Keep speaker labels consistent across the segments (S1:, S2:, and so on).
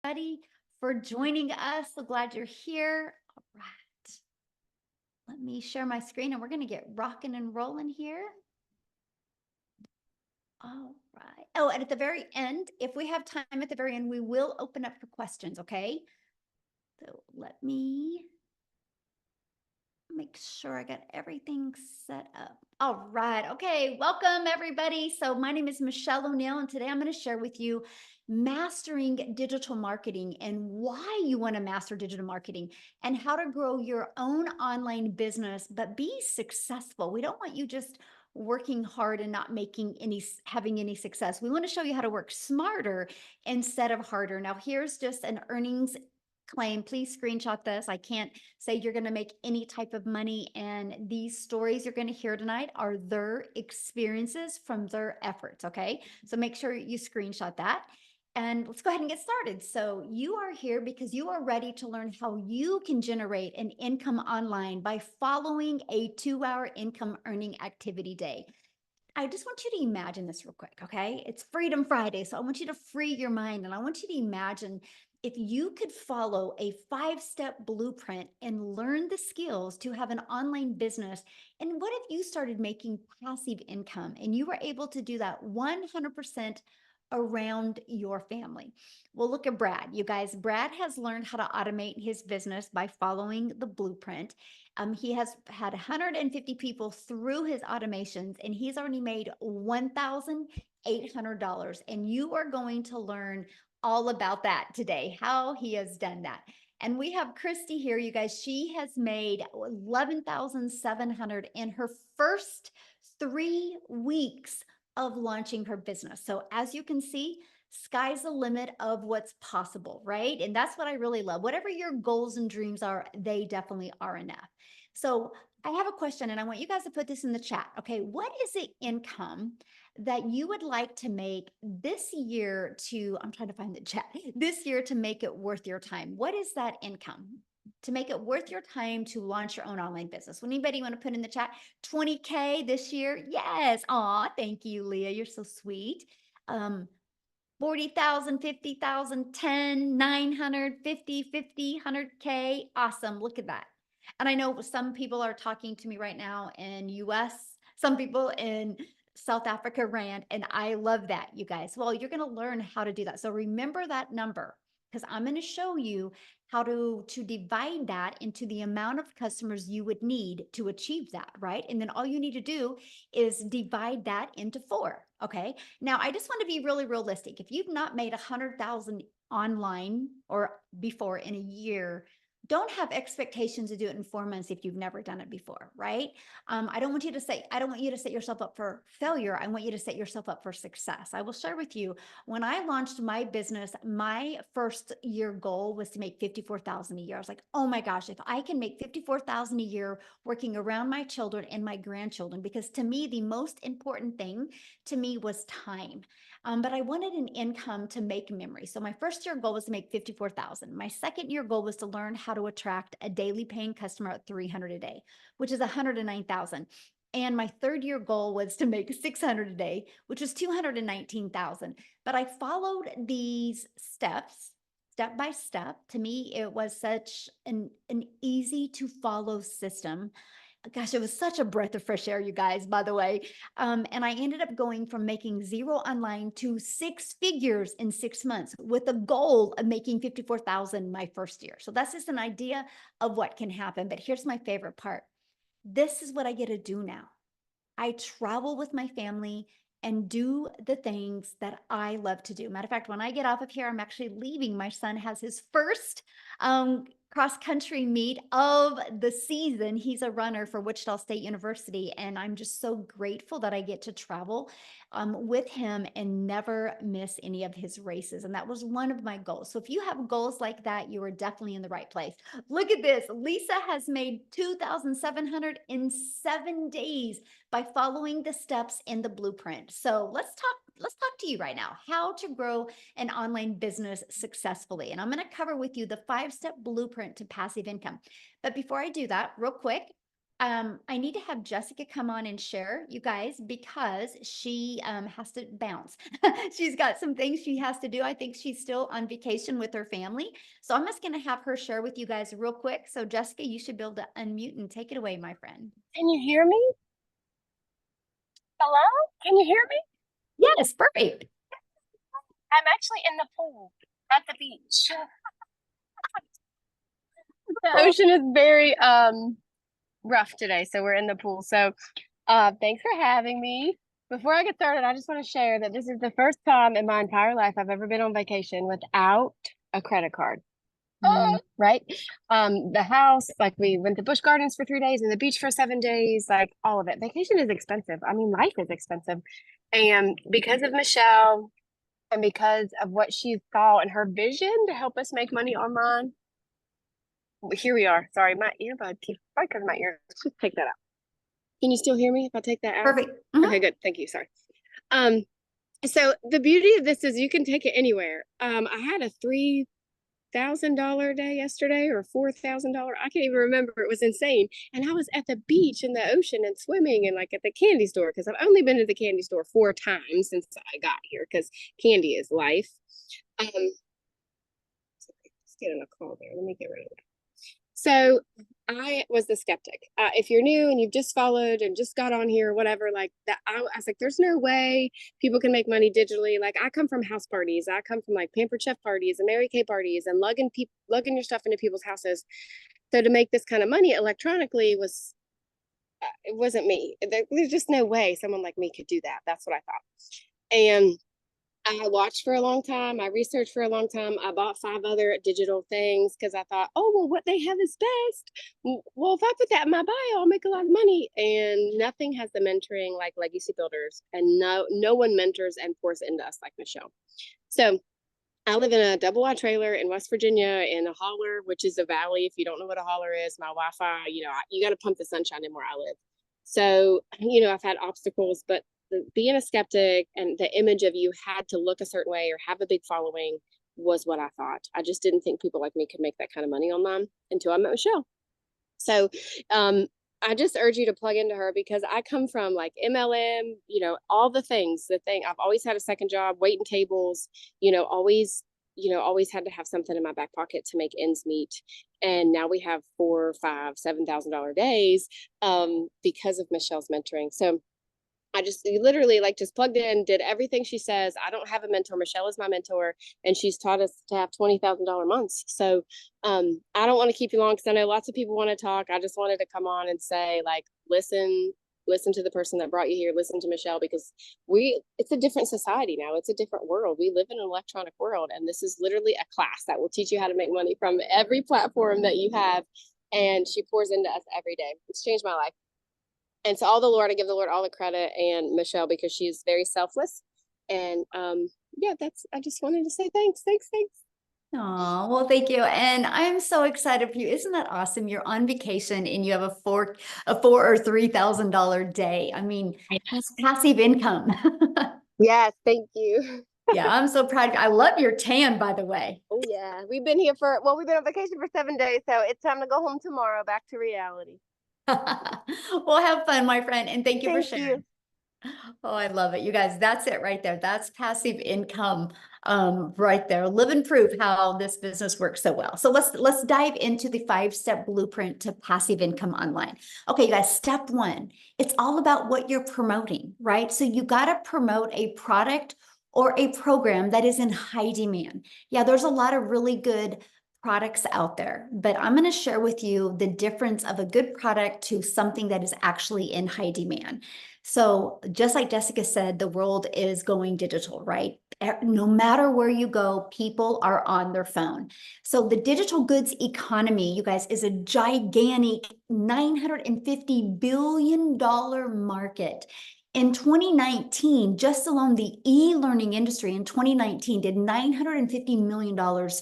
S1: Everybody for joining us. So glad you're here. All right. Let me share my screen and we're going to get rocking and rolling here. All right. Oh, and at the very end, if we have time at the very end, we will open up for questions. Okay. So let me make sure I got everything set up. All right. Okay. Welcome, everybody. So, my name is Michelle O'Neill, and today I'm going to share with you mastering digital marketing and why you want to master digital marketing and how to grow your own online business, but be successful. We don't want you just working hard and not making having any success. We want to show you how to work smarter instead of harder. Now, here's just an earnings claim. Please screenshot this. I can't say you're going to make any type of money. And these stories you're going to hear tonight are their experiences from their efforts. Okay. So make sure you screenshot that. And let's go ahead and get started. So, you are here because you are ready to learn how you can generate an income online by following a 2 hour income earning activity day. I just want you to imagine this real quick, okay? It's Freedom Friday, so I want you to free your mind and I want you to imagine if you could follow a 5 step blueprint and learn the skills to have an online business. And what if you started making passive income and you were able to do that 100% around your family? Well, look at Brad. You guys, Brad has learned how to automate his business by following the blueprint. He has had 150 people through his automations, and he's already made $1,800. And you are going to learn all about that today, how he has done that. And we have Christy here, you guys. She has made 11,700 in her first 3 weeks of launching her business. So as you can see, sky's the limit of what's possible, right? And that's what I really love. Whatever your goals and dreams are, they definitely are enough. So I have a question and I want you guys to put this in the chat. Okay. What is the income that you would like to make this year I'm trying to find the chat, this year to make it worth your time? What is that income? To make it worth your time to launch your own online business. Would anybody want to put in the chat 20K this year? Yes. Aw, thank you, Leah. You're so sweet. 40,000, 50,000, 10, 900, 50, 50, 100K. Awesome. Look at that. And I know some people are talking to me right now in US, some people in South Africa Rand, and I love that, you guys. Well, you're going to learn how to do that. So remember that number because I'm going to show you how to divide that into the amount of customers you would need to achieve that, right? And then all you need to do is divide that into 4, okay? Now, I just want to be really realistic. If you've not made 100,000 online or before in a year, don't have expectations to do it in 4 months if you've never done it before, right? I don't want you to set yourself up for failure. I want you to set yourself up for success. I will share with you when I launched my business, my first year goal was to make 54,000 a year. I was like, oh my gosh, if I can make 54,000 a year working around my children and my grandchildren, because to me, the most important thing to me was time. But I wanted an income to make memories. So my first year goal was to make 54,000. My second year goal was to learn how to attract a daily paying customer at 300 a day, which is 109,000. And my third year goal was to make 600 a day, which was 219,000. But I followed these steps step by step. To me, it was such an easy to follow system. Gosh, it was such a breath of fresh air, you guys, by the way. And I ended up going from making zero online to 6 figures in 6 months with a goal of making 54,000 my first year. So that's just an idea of what can happen. But here's my favorite part. This is what I get to do now. I travel with my family and do the things that I love to do. Matter of fact, when I get off of here, I'm actually leaving. My son has his first cross country meet of the season. He's a runner for Wichita State University, and I'm just so grateful that I get to travel with him and never miss any of his races. And that was one of my goals. So if you have goals like that, you are definitely in the right place. Look at this. Lisa has made 2,700 in 7 days by following the steps in the blueprint. So let's talk to you right now, how to grow an online business successfully. And I'm going to cover with you the 5 step blueprint to passive income. But before I do that, real quick, I need to have Jessica come on and share, you guys, because she has to bounce. She's got some things she has to do. I think she's still on vacation with her family. So I'm just going to have her share with you guys real quick. So, Jessica, you should be able to unmute and take it away, my friend.
S2: Can you hear me? Hello? Can you hear me?
S1: Yes, perfect.
S2: I'm actually in the pool at the beach. The
S1: Oh,
S2: ocean is very rough today, so we're in the pool. So thanks for having me. Before I get started, I just want to share that this is the first time in my entire life I've ever been on vacation without a credit card. Right? The house, like we went to Busch Gardens for 3 days and the beach for 7 days, like all of it. Vacation is expensive. I mean, life is expensive. And because of Michelle, and because of what she saw in her vision to help us make money online, here we are. Sorry, my earbud keeps probably because of my ear. Let's just take that out. Can you still hear me if I take that out?
S1: perfect.
S2: Okay, good. Thank you. Sorry. Um, so the beauty of this is you can take it anywhere. I had a $3,000 day yesterday or $4,000. I can't even remember. It was insane. And I was at the beach in the ocean and swimming and like at the candy store because I've only been to the candy store 4 times since I got here because candy is life. Sorry, let's get in a call there. Let me get rid of it. So I was the skeptic. If you're new and you've just followed and just got on here or whatever, like that, I was like, there's no way people can make money digitally. Like I come from house parties. I come from like Pampered Chef parties and Mary Kay parties and lugging your stuff into people's houses. So to make this kind of money electronically was, it wasn't me. There's just no way someone like me could do that. That's what I thought. And I watched for a long time. I researched for a long time. I bought 5 other digital things because I thought, oh, well, what they have is best. Well, if I put that in my bio, I'll make a lot of money. And nothing has the mentoring like Legacy Builders. And no one mentors and pours into us like Michelle. So I live in a double wide trailer in West Virginia in a holler, which is a valley. If you don't know what a holler is, my Wi-Fi, you got to pump the sunshine in where I live. So, I've had obstacles, but being a skeptic and the image of you had to look a certain way or have a big following was what I thought. I just didn't think people like me could make that kind of money online until I met Michelle. So, I just urge you to plug into her because I come from like MLM, all the things, I've always had a second job, waiting tables, always, always had to have something in my back pocket to make ends meet. And now we have 4, 5, $7,000 days because of Michelle's mentoring. So I just literally like just plugged in, did everything she says. I don't have a mentor. Michelle is my mentor, and she's taught us to have $20,000 months. So I don't want to keep you long because I know lots of people want to talk. I just wanted to come on and say, like, listen to the person that brought you here. Listen to Michelle because it's a different society now. It's a different world. We live in an electronic world, and this is literally a class that will teach you how to make money from every platform that you have. And she pours into us every day. It's changed my life. And to all the Lord, I give the Lord all the credit and Michelle because she's very selfless. And yeah, I just wanted to say thanks.
S1: Oh, well, thank you. And I'm so excited for you. Isn't that awesome? You're on vacation and you have a four or $3,000 day. I mean, that's passive income.
S2: Yes, thank you.
S1: Yeah, I'm so proud of you. I love your tan, by the way.
S2: Oh yeah, we've been on vacation for 7 days, so it's time to go home tomorrow, back to reality.
S1: Well, have fun, my friend, and thank you for
S2: Thank
S1: sharing.
S2: you.
S1: Oh, I love it. You guys, that's it right there. That's passive income right there. Live and prove how this business works so well. So let's dive into the 5-step blueprint to passive income online. Okay, you guys, step 1, it's all about what you're promoting, right? So you got to promote a product or a program that is in high demand. Yeah, there's a lot of really good products out there, but I'm going to share with you the difference of a good product to something that is actually in high demand. So just like Jessica said, the world is going digital, right? No matter where you go, people are on their phone. So the digital goods economy, you guys, is a gigantic $950 billion market. In 2019, just alone the e-learning industry in 2019 did $950 million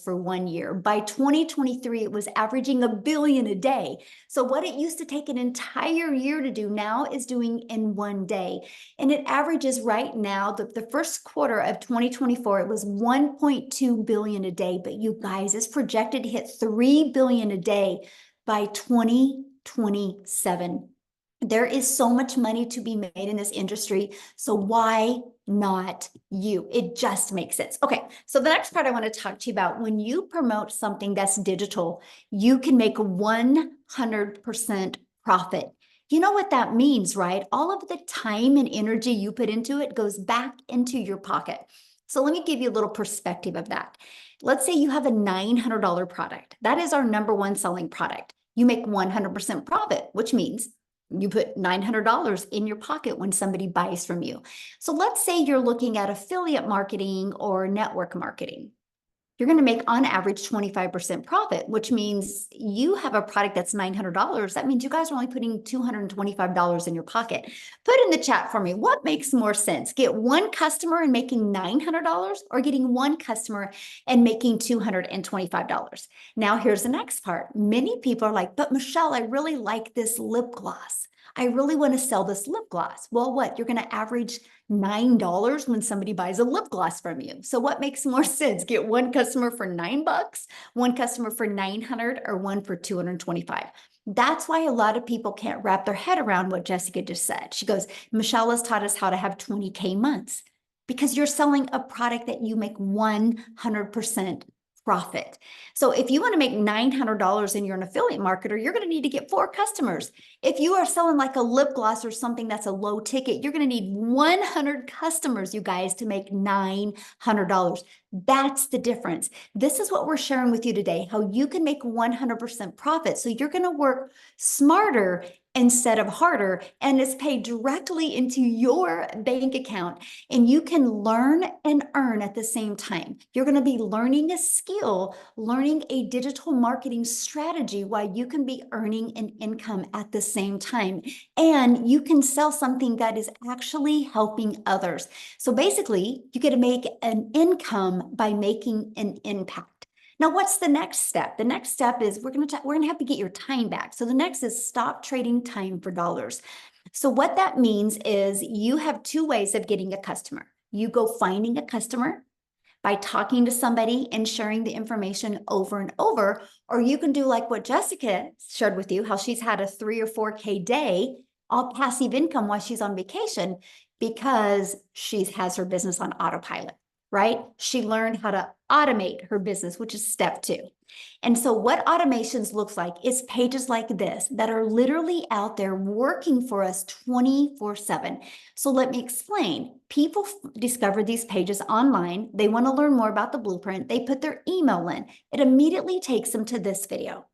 S1: for 1 year. By 2023, it was averaging $1 billion a day. So what it used to take an entire year to do now is doing in 1 day. And it averages right now, the first quarter of 2024, it was 1.2 billion a day. But you guys, it's projected to hit 3 billion a day by 2030. 27. There is so much money to be made in this industry. So why not you? It just makes sense. Okay, so the next part I want to talk to you about, when you promote something that's digital, you can make 100% profit. You know what that means, right? All of the time and energy you put into it goes back into your pocket. So let me give you a little perspective of that. Let's say you have a $900 product. That is our number one selling product. You make 100% profit, which means you put $900 in your pocket when somebody buys from you. So let's say you're looking at affiliate marketing or network marketing. You're going to make on average 25% profit, which means you have a product that's $900. That means you guys are only putting $225 in your pocket. Put in the chat for me, what makes more sense? Get one customer and making $900, or getting one customer and making $225? Now, here's the next part. Many people are like, but Michelle, I really like this lip gloss. I really want to sell this lip gloss. Well, what? You're going to average $9 when somebody buys a lip gloss from you. So what makes more sense? Get one customer for $9, one customer for 900, or one for 225. That's why a lot of people can't wrap their head around what Jessica just said. She goes, Michelle has taught us how to have 20K months, because you're selling a product that you make 100% profit. So if you want to make $900 and you're an affiliate marketer, you're going to need to get 4 customers. If you are selling like a lip gloss or something that's a low ticket, you're going to need 100 customers, you guys, to make $900. That's the difference. This is what we're sharing with you today, how you can make 100% profit. So you're going to work smarter instead of harder, and it's paid directly into your bank account, and you can learn and earn at the same time. You're going to be learning a skill, learning a digital marketing strategy, while you can be earning an income at the same time, and you can sell something that is actually helping others. So basically, you get to make an income by making an impact. Now, what's the next step? The next step is we're gonna have to get your time back. So the next is stop trading time for dollars. So what that means is you have 2 ways of getting a customer. You go finding a customer by talking to somebody and sharing the information over and over, or you can do like what Jessica shared with you, how she's had a 3 or 4K day, all passive income while she's on vacation, because she has her business on autopilot, right? She learned how to automate her business, which is step 2. And so what automations looks like is pages like this that are literally out there working for us 24/7. So let me explain. People discover these pages online. They want to learn more about the blueprint. They put their email in. It immediately takes them to this video.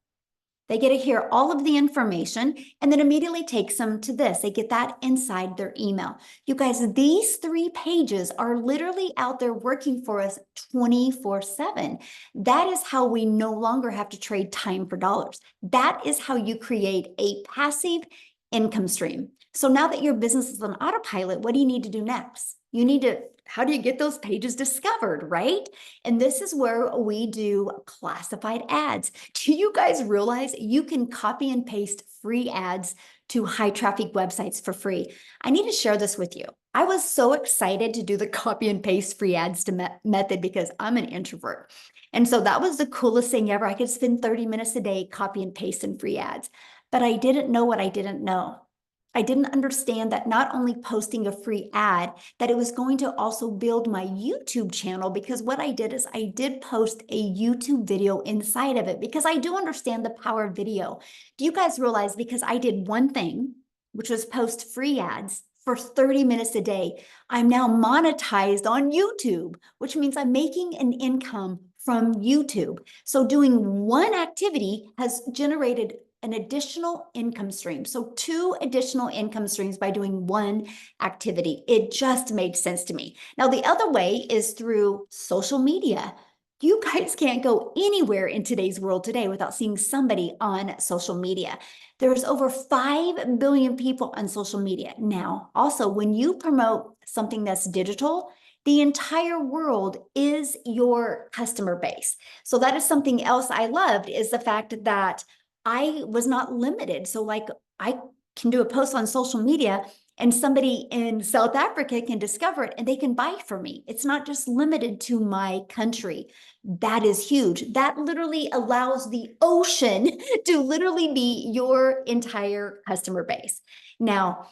S1: They get to hear all of the information, and then immediately takes them to this. They get that inside their email. You guys, these 3 pages are literally out there working for us 24/7. That is how we no longer have to trade time for dollars. That is how you create a passive income stream. So now that your business is on autopilot, what do you need to do next? How do you get those pages discovered, right? And this is where we do classified ads. Do you guys realize you can copy and paste free ads to high traffic websites for free? I need to share this with you. I was so excited to do the copy and paste free ads method because I'm an introvert. And so that was the coolest thing ever. I could spend 30 minutes a day copy and pasting free ads, but I didn't know what I didn't know. I didn't understand that not only posting a free ad, that it was going to also build my YouTube channel, because what I did is I did post a YouTube video inside of it, because I do understand the power of video. Do you guys realize, because I did one thing, which was post free ads for 30 minutes a day, I'm now monetized on YouTube, which means I'm making an income from YouTube. So doing one activity has generated an additional income stream. So 2 additional income streams by doing one activity. It just made sense to me. Now, the other way is through social media. You guys can't go anywhere in today's world today without seeing somebody on social media. There's over 5 billion people on social media now. Also, when you promote something that's digital, the entire world is your customer base. So that is something else I loved, is the fact that I was not limited. So like, I can do a post on social media and somebody in South Africa can discover it and they can buy from me. It's not just limited to my country. That is huge. That literally allows the ocean to literally be your entire customer base. Now,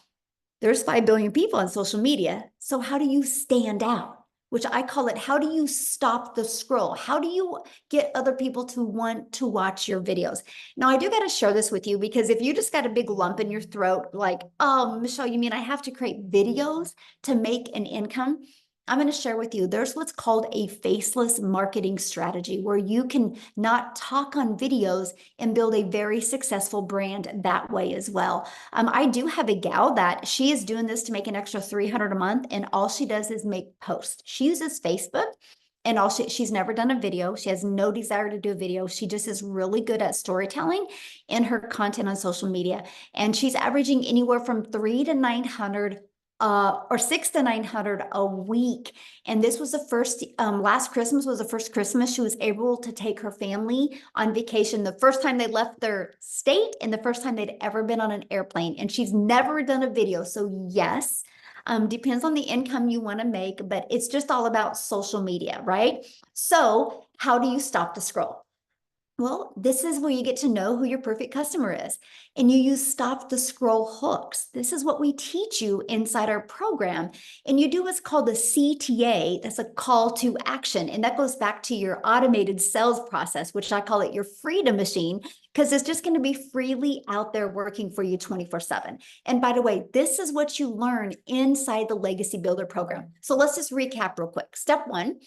S1: there's 5 billion people on social media. So how do you stand out? Which I call it, how do you stop the scroll? How do you get other people to want to watch your videos? Now, I do got to share this with you because if you just got a big lump in your throat, like, oh, Michelle, you mean I have to create videos to make an income? I'm going to share with you, there's what's called a faceless marketing strategy where you can not talk on videos and build a very successful brand that way as well. I do have a gal that she is doing this to make an extra 300 a month, and all she does is make posts. She uses Facebook, and she's never done a video. She has no desire to do a video. She just is really good at storytelling in her content on social media, and she's averaging anywhere from 3 to 900 or 6 to 900 a week. And this was the first, last Christmas was the first Christmas she was able to take her family on vacation, the first time they left their state and the first time they'd ever been on an airplane. And she's never done a video. So yes, depends on the income you want to make, but it's just all about social media, right? So how do you stop the scroll? Well, this is where you get to know who your perfect customer is. And you use stop the scroll hooks. This is what we teach you inside our program. And you do what's called the CTA. That's a call to action. And that goes back to your automated sales process, which I call it your freedom machine, because it's just going to be freely out there working for you 24/7. And by the way, this is what you learn inside the Legacy Builder program. So let's just recap real quick. Step 1,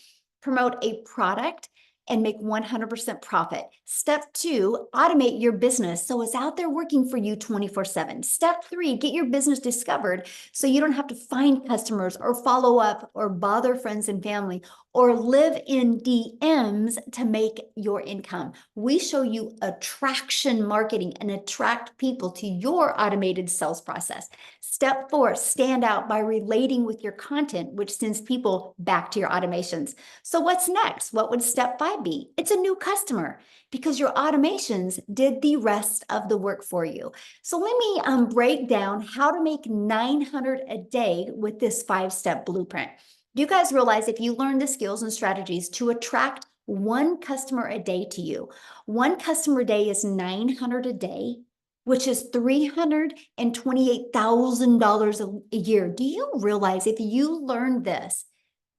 S1: promote a product and make 100% profit. Step 2, automate your business so it's out there working for you 24/7. Step 3, get your business discovered so you don't have to find customers or follow up or bother friends and family or live in DMs to make your income. We show you attraction marketing and attract people to your automated sales process. Step 4, stand out by relating with your content, which sends people back to your automations. So what's next? What would step 5 be? It's a new customer because your automations did the rest of the work for you. So let me break down how to make 900 a day with this 5-step blueprint. You guys realize if you learn the skills and strategies to attract one customer a day to you, one customer a day is 900 a day, which is $328,000 a year. Do you realize if you learn this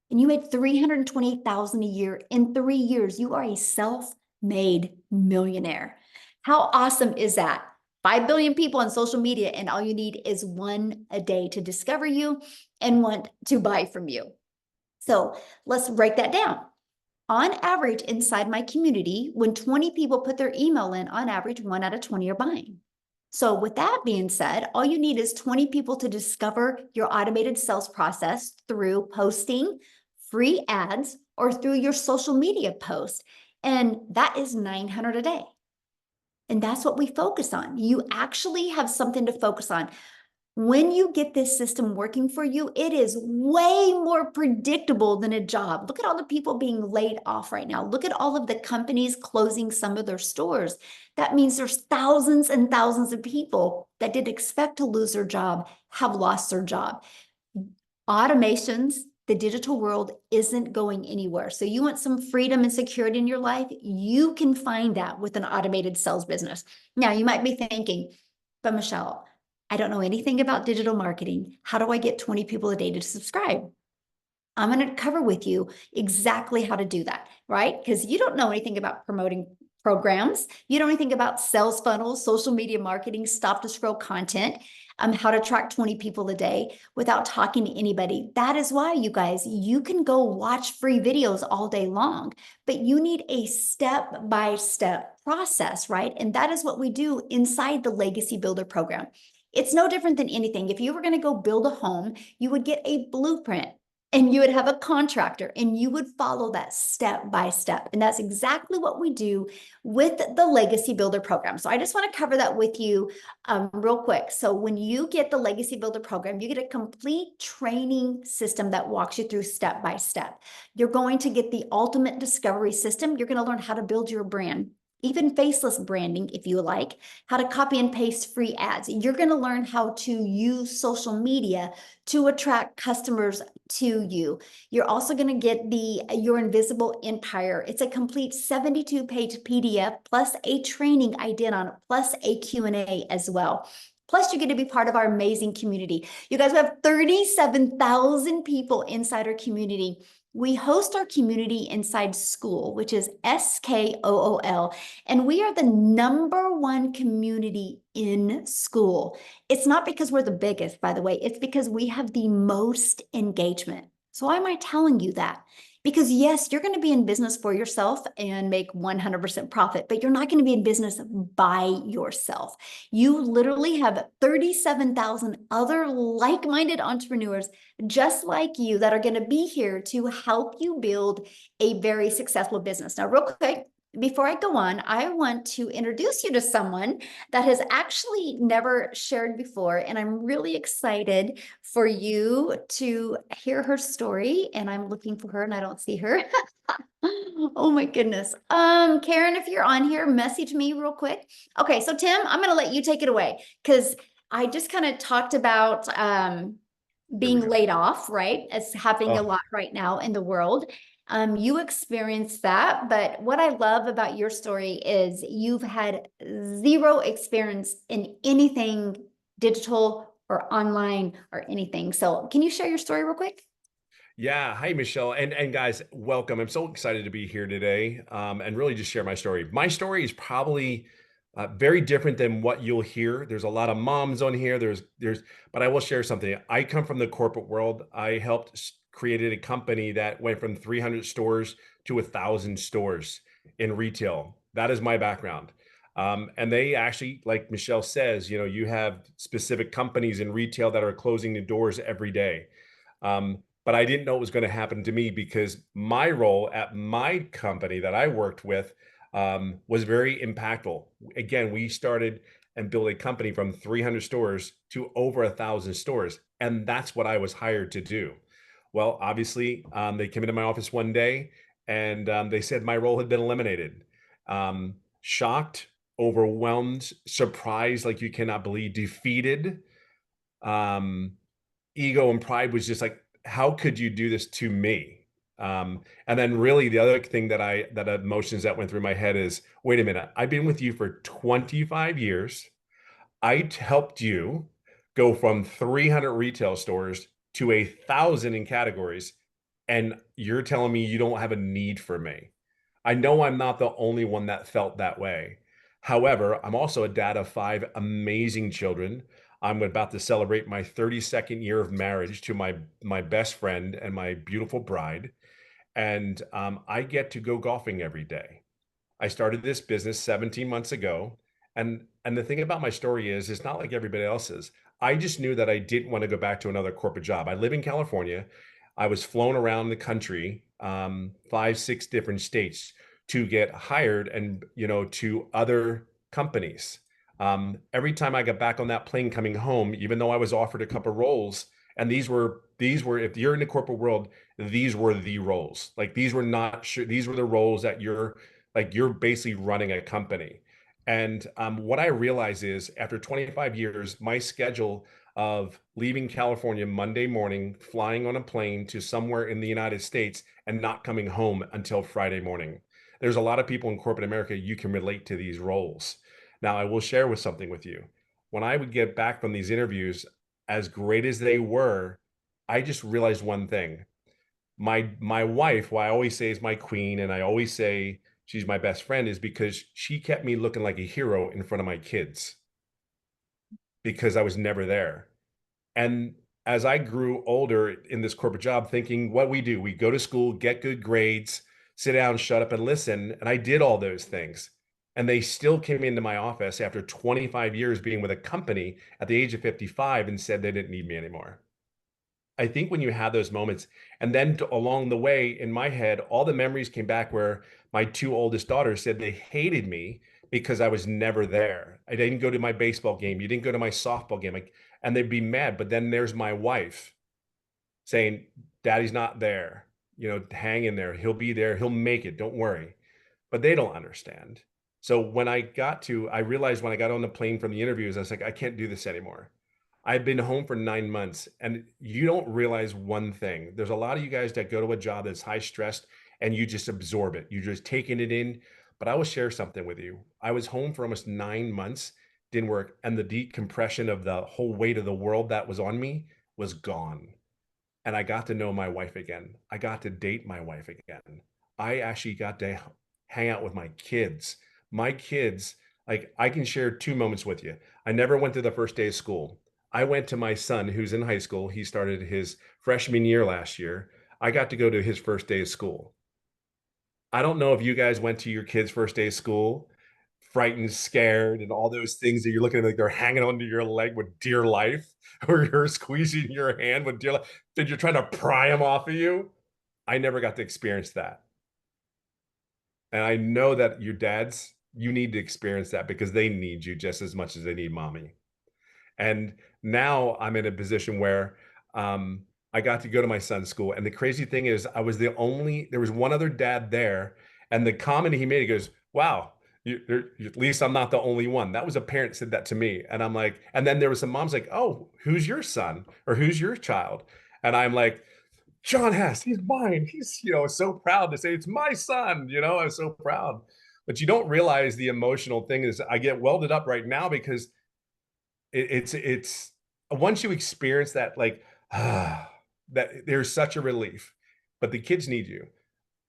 S1: and you made $328,000 a year in 3 years, you are a self-made millionaire? How awesome is that? 5 billion people on social media, and all you need is one a day to discover you and want to buy from you. So let's break that down. On average, inside my community, when 20 people put their email in, on average, 1 out of 20 are buying. So with that being said, all you need is 20 people to discover your automated sales process through posting free ads or through your social media post. And that is 900 a day. And that's what we focus on. You actually have something to focus on. When you get this system working for you, it is way more predictable than a job. Look at all the people being laid off right now. Look at all of the companies closing some of their stores. That means there's thousands and thousands of people that didn't expect to lose their job, have lost their job. Automations, the digital world isn't going anywhere. So you want some freedom and security in your life, you can find that with an automated sales business. Now, you might be thinking, but Michelle, I don't know anything about digital marketing. How do I get 20 people a day to subscribe? I'm going to cover with you exactly how to do that, right? Because you don't know anything about promoting programs. You don't know anything about sales funnels, social media marketing, stop to scroll content, how to track 20 people a day without talking to anybody. That is why, you guys, you can go watch free videos all day long, but you need a step-by-step process, right? And that is what we do inside the Legacy Builder program. It's no different than anything. If you were going to go build a home, you would get a blueprint and you would have a contractor and you would follow that step by step. And that's exactly what we do with the Legacy Builder program. So I just want to cover that with you real quick. So when you get the Legacy Builder program, you get a complete training system that walks you through step by step. You're going to get the ultimate discovery system. You're going to learn how to build your brand even faceless branding, if you like, how to copy and paste free ads. You're going to learn how to use social media to attract customers to you. You're also going to get the Your Invisible Empire. It's a complete 72-page PDF plus a training I did on it, plus a Q&A as well. Plus, you get to be part of our amazing community. You guys, we have 37,000 people inside our community. We host our community inside School, which is SKOOL, and we are the #1 community in School. It's not because we're the biggest, by the way, it's because we have the most engagement. So why am I telling you that? Because yes, you're going to be in business for yourself and make 100% profit, but you're not going to be in business by yourself. You literally have 37,000 other like-minded entrepreneurs just like you that are going to be here to help you build a very successful business. Now, real quick, before I go on, I want to introduce you to someone that has actually never shared before, and I'm really excited for you to hear her story. And I'm looking for her and I don't see her. Oh my goodness. Karen, if you're on here, message me real quick. Okay, so Tim, I'm gonna let you take it away because I just kind of talked about
S3: There we
S1: being
S3: go.
S1: laid off, right? It's happening a
S3: Oh,
S1: lot right now in the world. You experienced that, but what I love about your story is you've had zero experience in anything digital or online or anything. So can you share your story real quick?
S3: yeah. Hi, Michelle. And guys, welcome. I'm so excited to be here today, and really just share my story. My story is probably very different than what you'll hear. There's a lot of moms on here. But I will share something. I come from the corporate world. I helped created a company that went from 300 stores to 1,000 stores in retail. That is my background. And they actually, like Michelle says, you have specific companies in retail that are closing the doors every day. But I didn't know it was going to happen to me because my role at my company that I worked with was very impactful. Again, we started and built a company from 300 stores to over 1,000 stores. And that's what I was hired to do. Well, obviously, they came into my office one day and they said my role had been eliminated. Shocked, overwhelmed, surprised, like you cannot believe, defeated. Um, Ego and pride was just like, how could you do this to me? And then really the other thing that emotions that went through my head is, wait a minute, I've been with you for 25 years. Helped you go from 300 retail stores to 1,000 in categories, and you're telling me you don't have a need for me. I know I'm not the only one that felt that way. However, I'm also a dad of 5 amazing children. I'm about to celebrate my 32nd year of marriage to my best friend and my beautiful bride, and I get to go golfing every day. I started this business 17 months ago. And the thing about my story is it's not like everybody else's. I just knew that I didn't want to go back to another corporate job. I live in California. I was flown around the country, 5, 6 different states to get hired and, to other companies. Every time I got back on that plane coming home, even though I was offered a couple roles, and these were, if you're in the corporate world, these were the roles. Like these were not sure, these were the roles that you're basically running a company. And what I realize is after 25 years, my schedule of leaving California Monday morning, flying on a plane to somewhere in the United States, and not coming home until Friday morning. There's a lot of people in corporate America, you can relate to these roles. Now, I will share with something with you. When I would get back from these interviews, as great as they were, I just realized one thing. My wife, who I always say is my queen, and I always say she's my best friend, is because she kept me looking like a hero in front of my kids because I was never there. And as I grew older in this corporate job, thinking what we do, we go to school, get good grades, sit down, shut up, and listen. And I did all those things. And they still came into my office after 25 years being with a company at the age of 55 and said they didn't need me anymore. I think when you have those moments, and then along the way in my head, all the memories came back where my 2 oldest daughters said they hated me because I was never there. I didn't go to my baseball game. You didn't go to my softball game. Like, and they'd be mad. But then there's my wife saying, Daddy's not there. Hang in there. He'll be there. He'll make it. Don't worry. But they don't understand. So when I realized when I got on the plane from the interviews, I was like, I can't do this anymore. I've been home for 9 months and you don't realize one thing. There's a lot of you guys that go to a job that's high stressed and you just absorb it. You're just taking it in. But I will share something with you. I was home for almost 9 months, didn't work, and the decompression of the whole weight of the world that was on me was gone. And I got to know my wife again. I got to date my wife again. I actually got to hang out with my kids. My kids, like I can share two moments with you. I never went to the first day of school. I went to my son who's in high school. He started his freshman year last year. I got to go to his first day of school. I don't know if you guys went to your kids' first day of school, frightened, scared, and all those things that you're looking at like they're hanging onto your leg with dear life, or you're squeezing your hand with dear life, that you're trying to pry them off of you. I never got to experience that. And I know that your dads, you need to experience that because they need you just as much as they need mommy. And now I'm in a position where I got to go to my son's school. And the crazy thing is, there was one other dad there. And the comment he made, he goes, wow, at least I'm not the only one. That was a parent said that to me. And I'm like, and then there was some moms like, oh, who's your son or who's your child? And I'm like, John Hess, he's mine. He's, so proud to say it's my son, I'm so proud. But you don't realize the emotional thing is I get welded up right now because it's once you experience that, like, that there's such a relief, but the kids need you.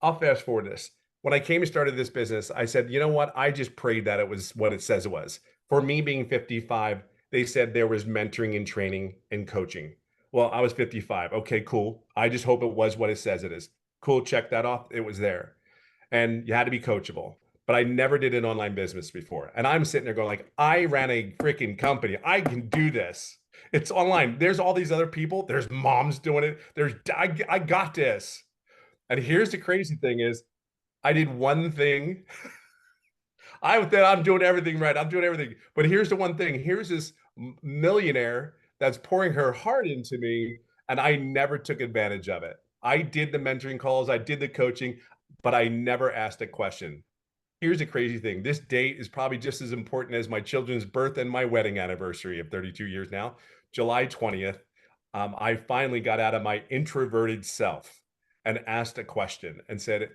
S3: I'll fast forward this. When I came and started this business, I said, you know what? I just prayed that it was what it says it was. For me being 55, they said there was mentoring and training and coaching. Well, I was 55. Okay, cool. I just hope it was what it says it is. Cool. Check that off. It was there. And you had to be coachable. But I never did an online business before. And I'm sitting there going like, I ran a freaking company. I can do this. It's online. There's all these other people. There's moms doing it. I got this. And here's the crazy thing is I did one thing. I'm doing everything right. I'm doing everything. But here's the one thing. Here's this millionaire that's pouring her heart into me, and I never took advantage of it. I did the mentoring calls, I did the coaching, but I never asked a question. Here's the crazy thing. This date is probably just as important as my children's birth and my wedding anniversary of 32 years now, July 20th. I finally got out of my introverted self and asked a question and said,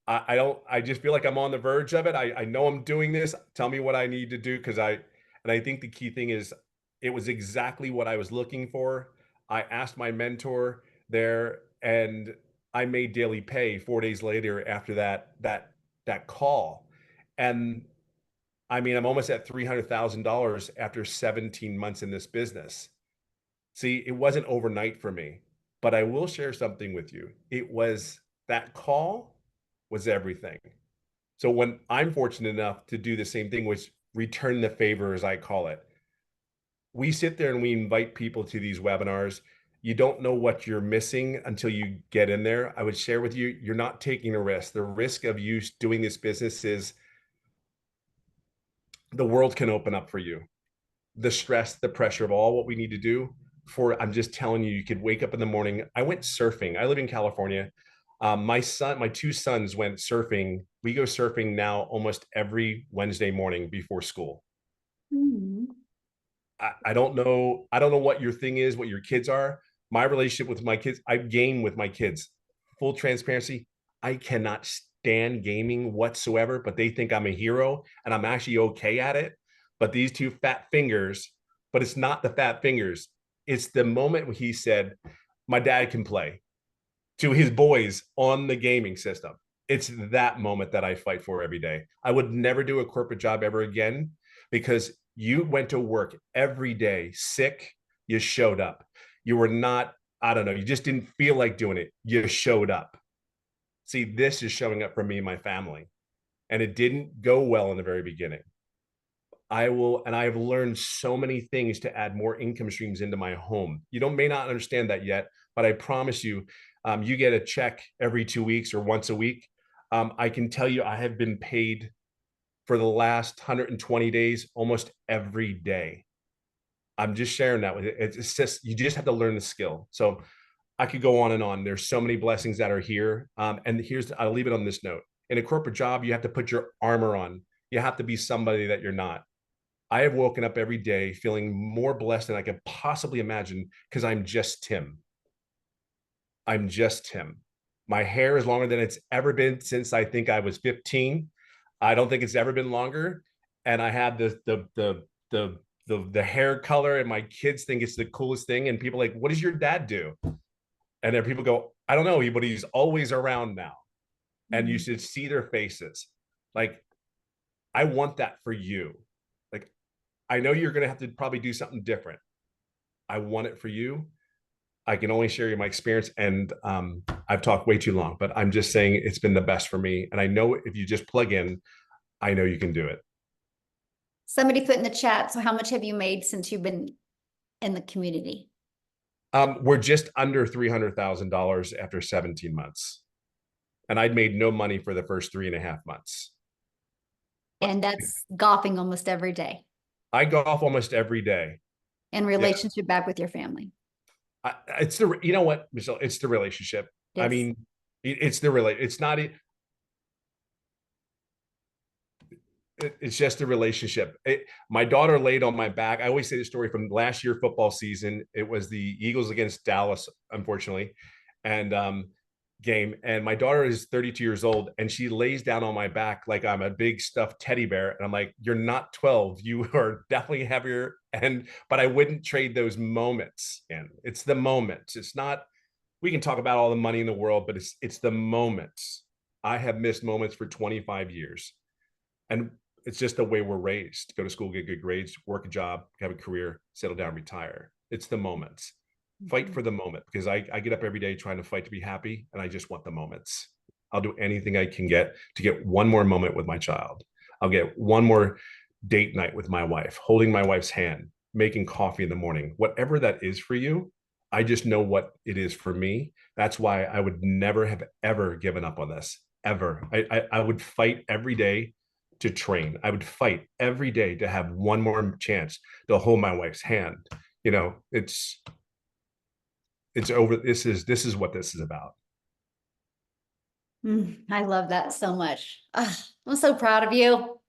S3: I don't, I just feel like I'm on the verge of it. I know I'm doing this. Tell me what I need to do. And I think the key thing is it was exactly what I was looking for. I asked my mentor there and I made daily pay 4 days later after that call. And I mean, I'm almost at $300,000 after 17 months in this business. See, it wasn't overnight for me, but I will share something with you. That call was everything. So when I'm fortunate enough to do the same thing, which return the favor, as I call it, we sit there and we invite people to these webinars. You don't know what you're missing until you get in there. I would share with you, you're not taking a risk. The risk of you doing this business is the world can open up for you. The stress, the pressure of all what we need to do I'm just telling you, you could wake up in the morning. I went surfing. I live in California. My two sons went surfing. We go surfing now almost every Wednesday morning before school.
S1: Mhm.
S3: I don't know. I don't know what your thing is, what your kids are. My relationship with my kids, I've gamed with my kids. Full transparency, I cannot stand gaming whatsoever, but they think I'm a hero and I'm actually okay at it. But these two fat fingers, but it's not the fat fingers. It's the moment when he said, my dad can play to his boys on the gaming system. It's that moment that I fight for every day. I would never do a corporate job ever again because you went to work every day sick, you showed up. You were not, I don't know, you just didn't feel like doing it. You showed up. See, this is showing up for me and my family. And it didn't go well in the very beginning. I have learned so many things to add more income streams into my home. You may not understand that yet, but I promise you, you get a check every 2 weeks or once a week. I can tell you, I have been paid for the last 120 days, almost every day. I'm just sharing that with you. It's just, you just have to learn the skill. So I could go on and on. There's so many blessings that are here. And I'll leave it on this note. In a corporate job, you have to put your armor on. you have to be somebody that you're not. I have woken up every day feeling more blessed than I could possibly imagine because I'm just Tim. I'm just Tim. My hair is longer than it's ever been since I think I was 15. I don't think it's ever been longer. And I have the hair color, and my kids think it's the coolest thing. And people are like, what does your dad do? And then people go, I don't know, but he's always around now. And you should see their faces. Like, I want that for you. Like, I know you're gonna have to probably do something different. I want it for you. I can only share you my experience, and I've talked way too long, but I'm just saying it's been the best for me. And I know if you just plug in, I know you can do it.
S1: Somebody put in the chat, so how much have you made since you've been in the community?
S3: We're just under $300,000 after 17 months. And I'd made no money for the first 3.5 months.
S1: And that's golfing almost every day.
S3: I golf almost every day.
S1: And relationship back with your family.
S3: It's the, you know what, Michelle, it's the relationship.
S1: Yes.
S3: I mean, it's the it's not, it's just a relationship. My daughter laid on my back. I always say the story from last year football season. It was the Eagles against Dallas, unfortunately, and game. And my daughter is 32 years old, and she lays down on my back like I'm a big stuffed teddy bear. And I'm like, you're not 12. You are definitely heavier. But I wouldn't trade those moments. And it's the moments. It's not. We can talk about all the money in the world, but it's the moments. I have missed moments for 25 years, and it's just the way we're raised. Go to school, get good grades, work a job, have a career, settle down, retire. It's the moments. Fight for the moment, because I get up every day trying to fight to be happy, and I just want the moments. I'll do anything I can get to get one more moment with my child. I'll get one more date night with my wife, holding my wife's hand, making coffee in the morning, whatever that is for you. I just know what it is for me. That's why I would never have ever given up on this, ever. I would fight every day to train. I would fight every day to have one more chance to hold my wife's hand. You know, it's over. This is what this is about.
S1: I love that so much. I'm so proud of you.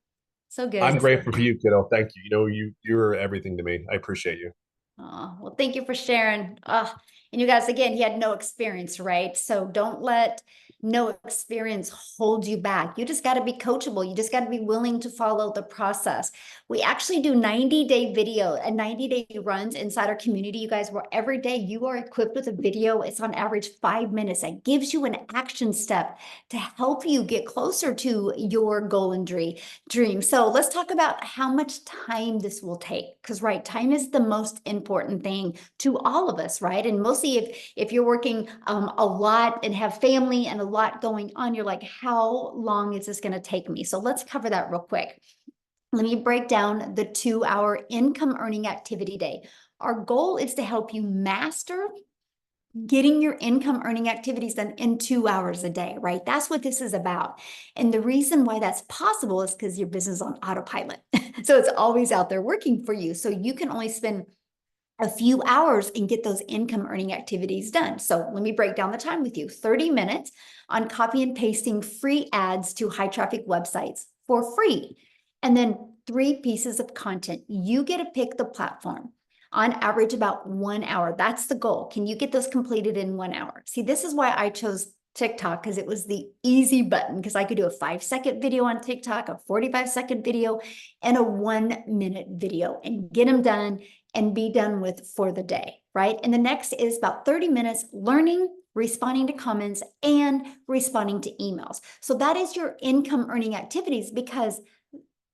S1: So good.
S3: I'm grateful for you, kiddo. Thank you. You know, you're everything to me. I appreciate you.
S1: Oh, well, thank you for sharing. And you guys, again, he had no experience, right? So don't let no experience hold you back. You just got to be coachable. You just got to be willing to follow the process. We actually do 90-day video and 90-day runs inside our community, you guys, where every day you are equipped with a video. It's on average 5 minutes. That gives you an action step to help you get closer to your goal and dream. So let's talk about how much time this will take, because right, time is the most important thing to all of us, right? And mostly if you're working a lot and have family and a lot going on, you're like, how long is this going to take me? So let's cover that real quick. Let me break down the 2-hour income earning activity day. Our goal is to help you master getting your income earning activities done in 2 hours a day, right? That's what this is about. And the reason why that's possible is because your business is on autopilot. So it's always out there working for you. So you can only spend a few hours and get those income earning activities done. So let me break down the time with you. 30 minutes on copy and pasting free ads to high traffic websites for free. And then 3 pieces of content. You get to pick the platform. On average, about 1 hour. That's the goal. Can you get those completed in 1 hour? See, this is why I chose TikTok, because it was the easy button, because I could do a 5-second video on TikTok, a 45-second video, and a 1-minute video and get them done and be done with for the day, right? And the next is about 30 minutes learning, responding to comments, and responding to emails. So that is your income earning activities, because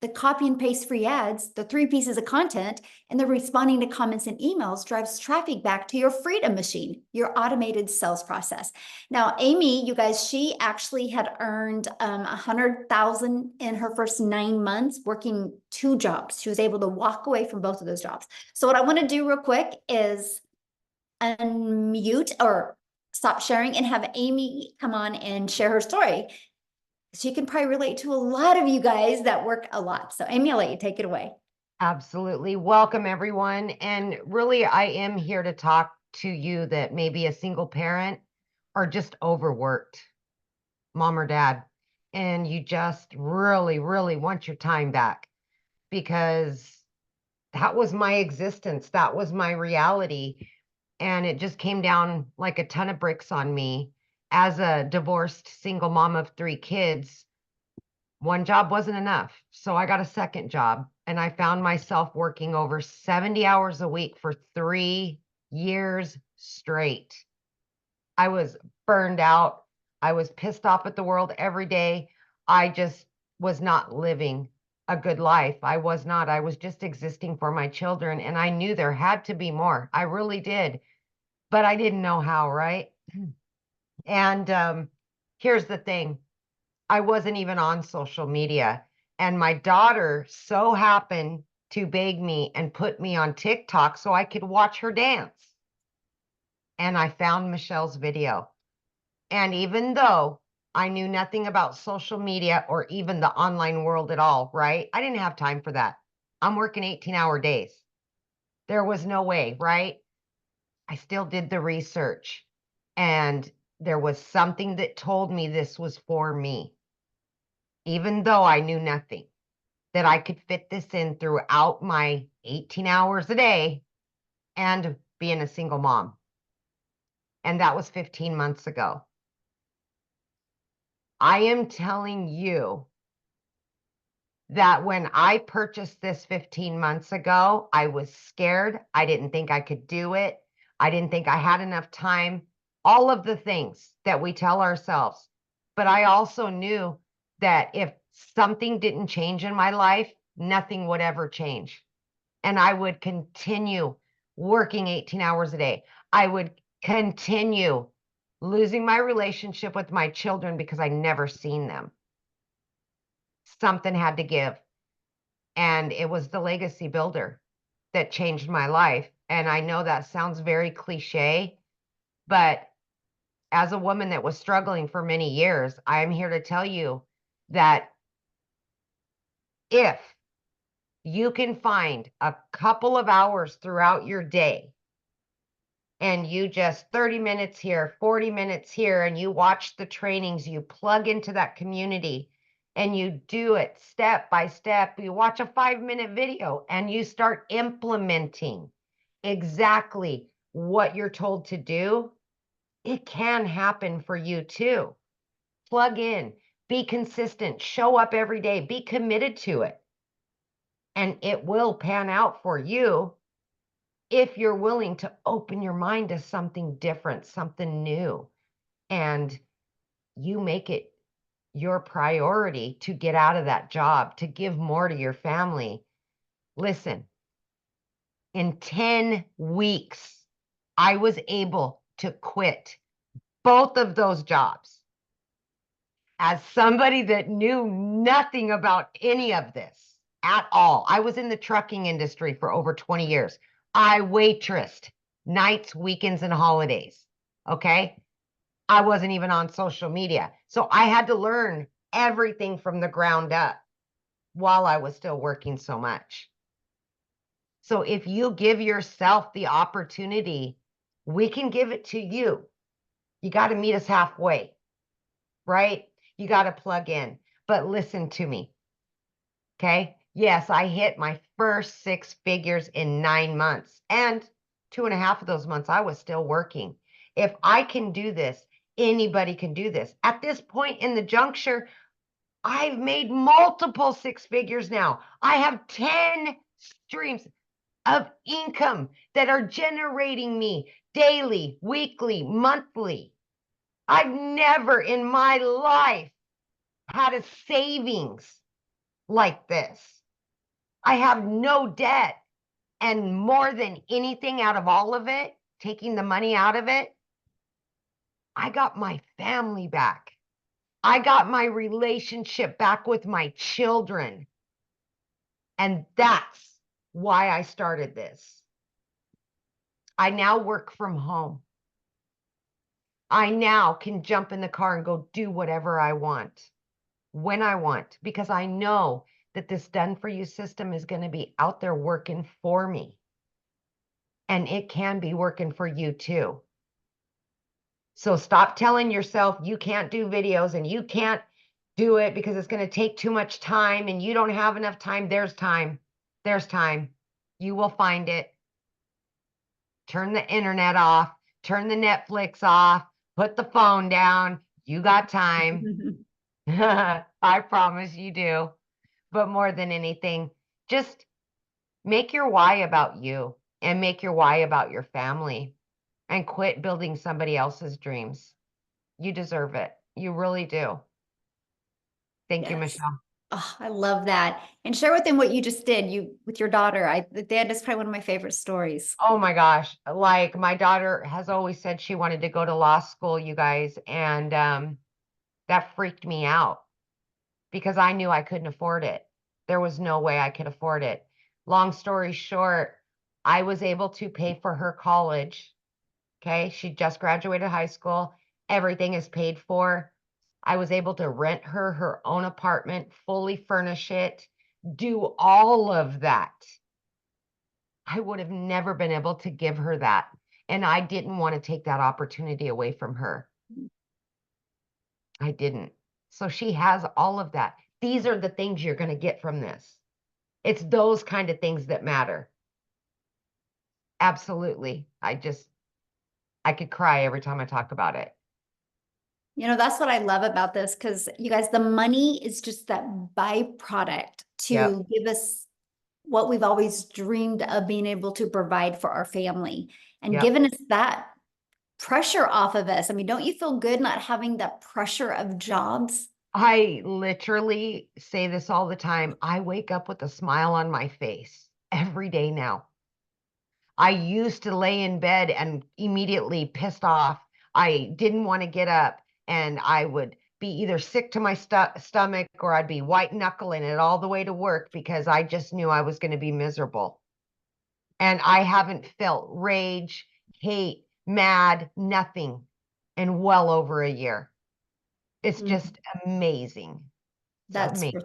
S1: the copy and paste free ads, the 3 pieces of content, and the responding to comments and emails drives traffic back to your freedom machine, your automated sales process. Now, Amy, you guys, she actually had earned 100,000 in her first 9 months working 2 jobs. She was able to walk away from both of those jobs. So what I want to do real quick is unmute or stop sharing and have Amy come on and share her story. She can probably relate to a lot of you guys that work a lot. So Amy, I'll let you take it away.
S4: Absolutely. Welcome, everyone. And really, I am here to talk to you that may be a single parent or just overworked, mom or dad. and you just really, really want your time back, because that was my existence. That was my reality. And it just came down like a ton of bricks on me as a divorced single mom of 3 kids. One job wasn't enough. So I got a second job, and I found myself working over 70 hours a week for 3 years straight. I was burned out. I was pissed off at the world every day. I just was not living a good life. I was not. I was just existing for my children. And I knew there had to be more. I really did. But I didn't know how, right? And here's the thing, I wasn't even on social media. And my daughter so happened to beg me and put me on TikTok so I could watch her dance. And I found Michelle's video. And even though I knew nothing about social media or even the online world at all, right? I didn't have time for that. I'm working 18-hour days. There was no way, right? I still did the research, and there was something that told me this was for me, even though I knew nothing, that I could fit this in throughout my 18 hours a day and being a single mom. And that was 15 months ago. I am telling you that when I purchased this 15 months ago, I was scared. I didn't think I could do it. I didn't think I had enough time, all of the things that we tell ourselves. But I also knew that if something didn't change in my life, nothing would ever change. And I would continue working 18 hours a day. I would continue losing my relationship with my children because I never seen them. Something had to give. And it was the legacy builder that changed my life. And I know that sounds very cliche, but as a woman that was struggling for many years, I'm here to tell you that if you can find a couple of hours throughout your day, and you just 30 minutes here, 40 minutes here, and you watch the trainings, you plug into that community, and you do it step by step. You watch a 5-minute video and you start implementing exactly what you're told to do, it can happen for you too. Plug in, be consistent, show up every day, be committed to it, and it will pan out for you if you're willing to open your mind to something different, something new, and you make it your priority to get out of that job, to give more to your family. Listen, in 10 weeks, I was able to quit both of those jobs. As somebody that knew nothing about any of this at all, I was in the trucking industry for over 20 years. I waitressed nights, weekends, and holidays. Okay. I wasn't even on social media. So I had to learn everything from the ground up while I was still working so much. So if you give yourself the opportunity, we can give it to you. You got to meet us halfway, right? You got to plug in. But listen to me. Okay. Yes, I hit my first 6 figures in 9 months, and 2.5 of those months I was still working. If I can do this, anybody can do this. At this point in the juncture, I've made multiple 6 figures now. I have 10 streams of income that are generating me daily, weekly, monthly. I've never in my life had a savings like this. I have no debt. And more than anything out of all of it, taking the money out of it, I got my family back. I got my relationship back with my children. And that's why I started this. I now work from home. I now can jump in the car and go do whatever I want, when I want, because I know that this done for you system is going to be out there working for me. And it can be working for you too. So stop telling yourself you can't do videos and you can't do it because it's going to take too much time and you don't have enough time. There's time. There's time. You will find it. Turn the internet off, turn the Netflix off, put the phone down. You got time. I promise you do. But more than anything, just make your why about you and make your why about your family and quit building somebody else's dreams. You deserve it. You really do. Thank you,
S1: Yes.
S4: Michelle.
S1: Oh, I love that. And share with them what you just did with your daughter. That is probably one of my favorite stories.
S4: Oh my gosh. Like my daughter has always said she wanted to go to law school, you guys, and that freaked me out because I knew I couldn't afford it. There was no way I could afford it. Long story short, I was able to pay for her college. Okay. She just graduated high school. Everything is paid for. I was able to rent her her own apartment, fully furnish it, do all of that. I would have never been able to give her that. And I didn't want to take that opportunity away from her. I didn't. So she has all of that. These are the things you're going to get from this. It's those kind of things that matter. Absolutely. I could cry every time I talk about it.
S1: You know, that's what I love about this because you guys, the money is just that byproduct to
S4: Yep.
S1: give us what we've always dreamed of being able to provide for our family and
S4: Yep.
S1: giving us that pressure off of us. I mean, don't you feel good not having that pressure of jobs?
S4: I literally say this all the time. I wake up with a smile on my face every day now. I used to lay in bed and immediately pissed off. I didn't want to get up and I would be either sick to my stomach or I'd be white knuckling it all the way to work because I just knew I was going to be miserable. And I haven't felt rage, hate, mad, nothing in well over a year. It's just amazing. It's
S1: That's
S4: amazing.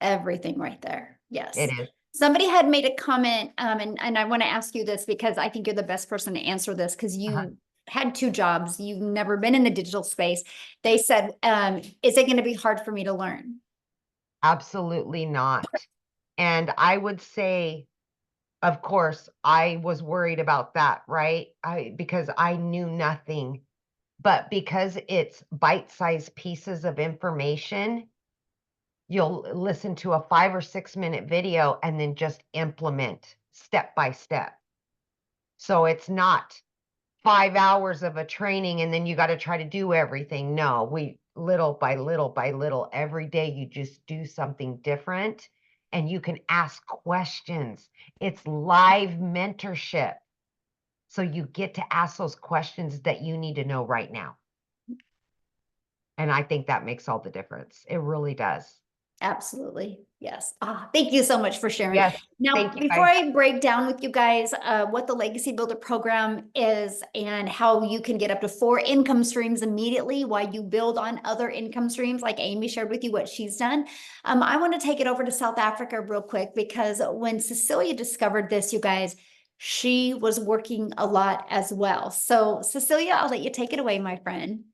S1: everything right there. Yes.
S4: It is.
S1: Somebody had made a comment, and I want to ask you this because I think you're the best person to answer this because you had 2 jobs. You've never been in the digital space. They said, is it going to be hard for me to learn?
S4: Absolutely not. And I would say, of course, I was worried about that, right? Because I knew nothing. But because it's bite-sized pieces of information, you'll listen to a 5 or 6 minute video and then just implement step by step. So it's not 5 hours of a training and then you got to try to do everything. No, we little by little by little, every day you just do something different and you can ask questions. It's live mentorship. So you get to ask those questions that you need to know right now. And I think that makes all the difference. It really does.
S1: Absolutely. Yes. Thank you so much for sharing.
S4: Yes.
S1: Now,
S4: Thank you,
S1: before
S4: guys.
S1: I break down with you guys what the Legacy Builder program is and how you can get up to 4 income streams immediately while you build on other income streams, like Amy shared with you what she's done, I want to take it over to South Africa real quick because when Cecilia discovered this, you guys, she was working a lot as well. So Cecilia, I'll let you take it away, my friend.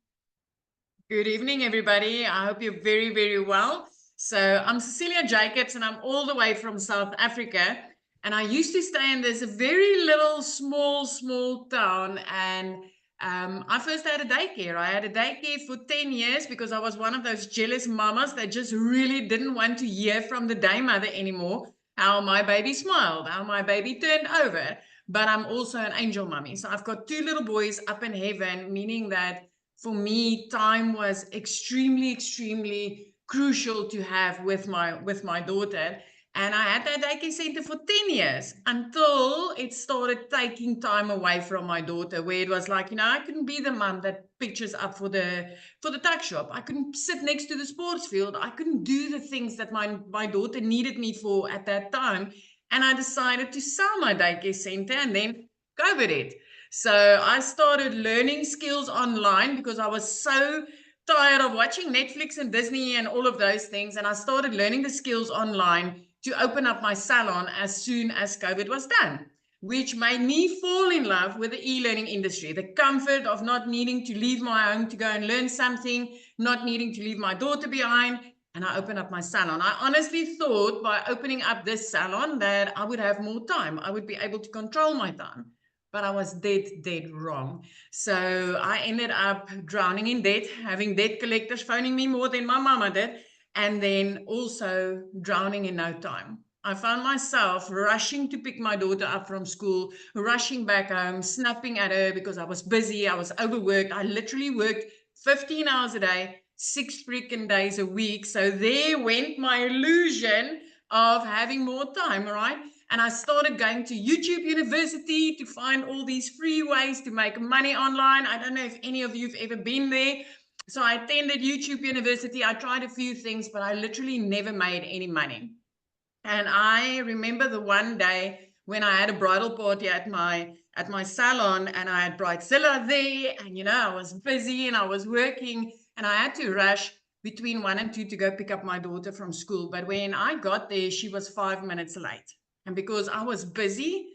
S5: Good evening, everybody. I hope you're very, very well. So I'm Cecilia Jacobs, and I'm all the way from South Africa. And I used to stay in this very little, small town. And I first had a daycare. I had a daycare for 10 years because I was one of those jealous mamas that just really didn't want to hear from the day mother anymore how my baby smiled, how my baby turned over. But I'm also an angel mummy. So I've got 2 little boys up in heaven, meaning that for me, time was extremely crucial to have with my daughter. And I had that daycare center for 10 years until it started taking time away from my daughter, where it was like, I couldn't be the mom that pictures up for the tuck shop. I couldn't sit next to the sports field. I couldn't do the things that my daughter needed me for at that time. And I decided to sell my daycare center and then COVID hit. So I started learning skills online because I was so tired of watching Netflix and Disney and all of those things. And I started learning the skills online to open up my salon as soon as COVID was done. which made me fall in love with the e-learning industry, the comfort of not needing to leave my home to go and learn something, not needing to leave my daughter behind. And I opened up my salon. I honestly thought by opening up this salon that I would have more time. I would be able to control my time. But I was dead wrong. So I ended up drowning in debt, having debt collectors phoning me more than my mama did, and then also drowning in no time. I found myself rushing to pick my daughter up from school, rushing back home, snapping at her because I was busy, I was overworked. I literally worked 15 hours a day, 6 freaking days a week. So there went my illusion of having more time, right? And I started going to YouTube University to find all these free ways to make money online. I don't know if any of you have ever been there. So I attended YouTube University. I tried a few things, but I literally never made any money. And I remember the one day when I had a bridal party at my salon, and I had bridezilla there, and I was busy and I was working, and I had to rush between 1 and 2 to go pick up my daughter from school. But when I got there, she was 5 minutes late. And because I was busy,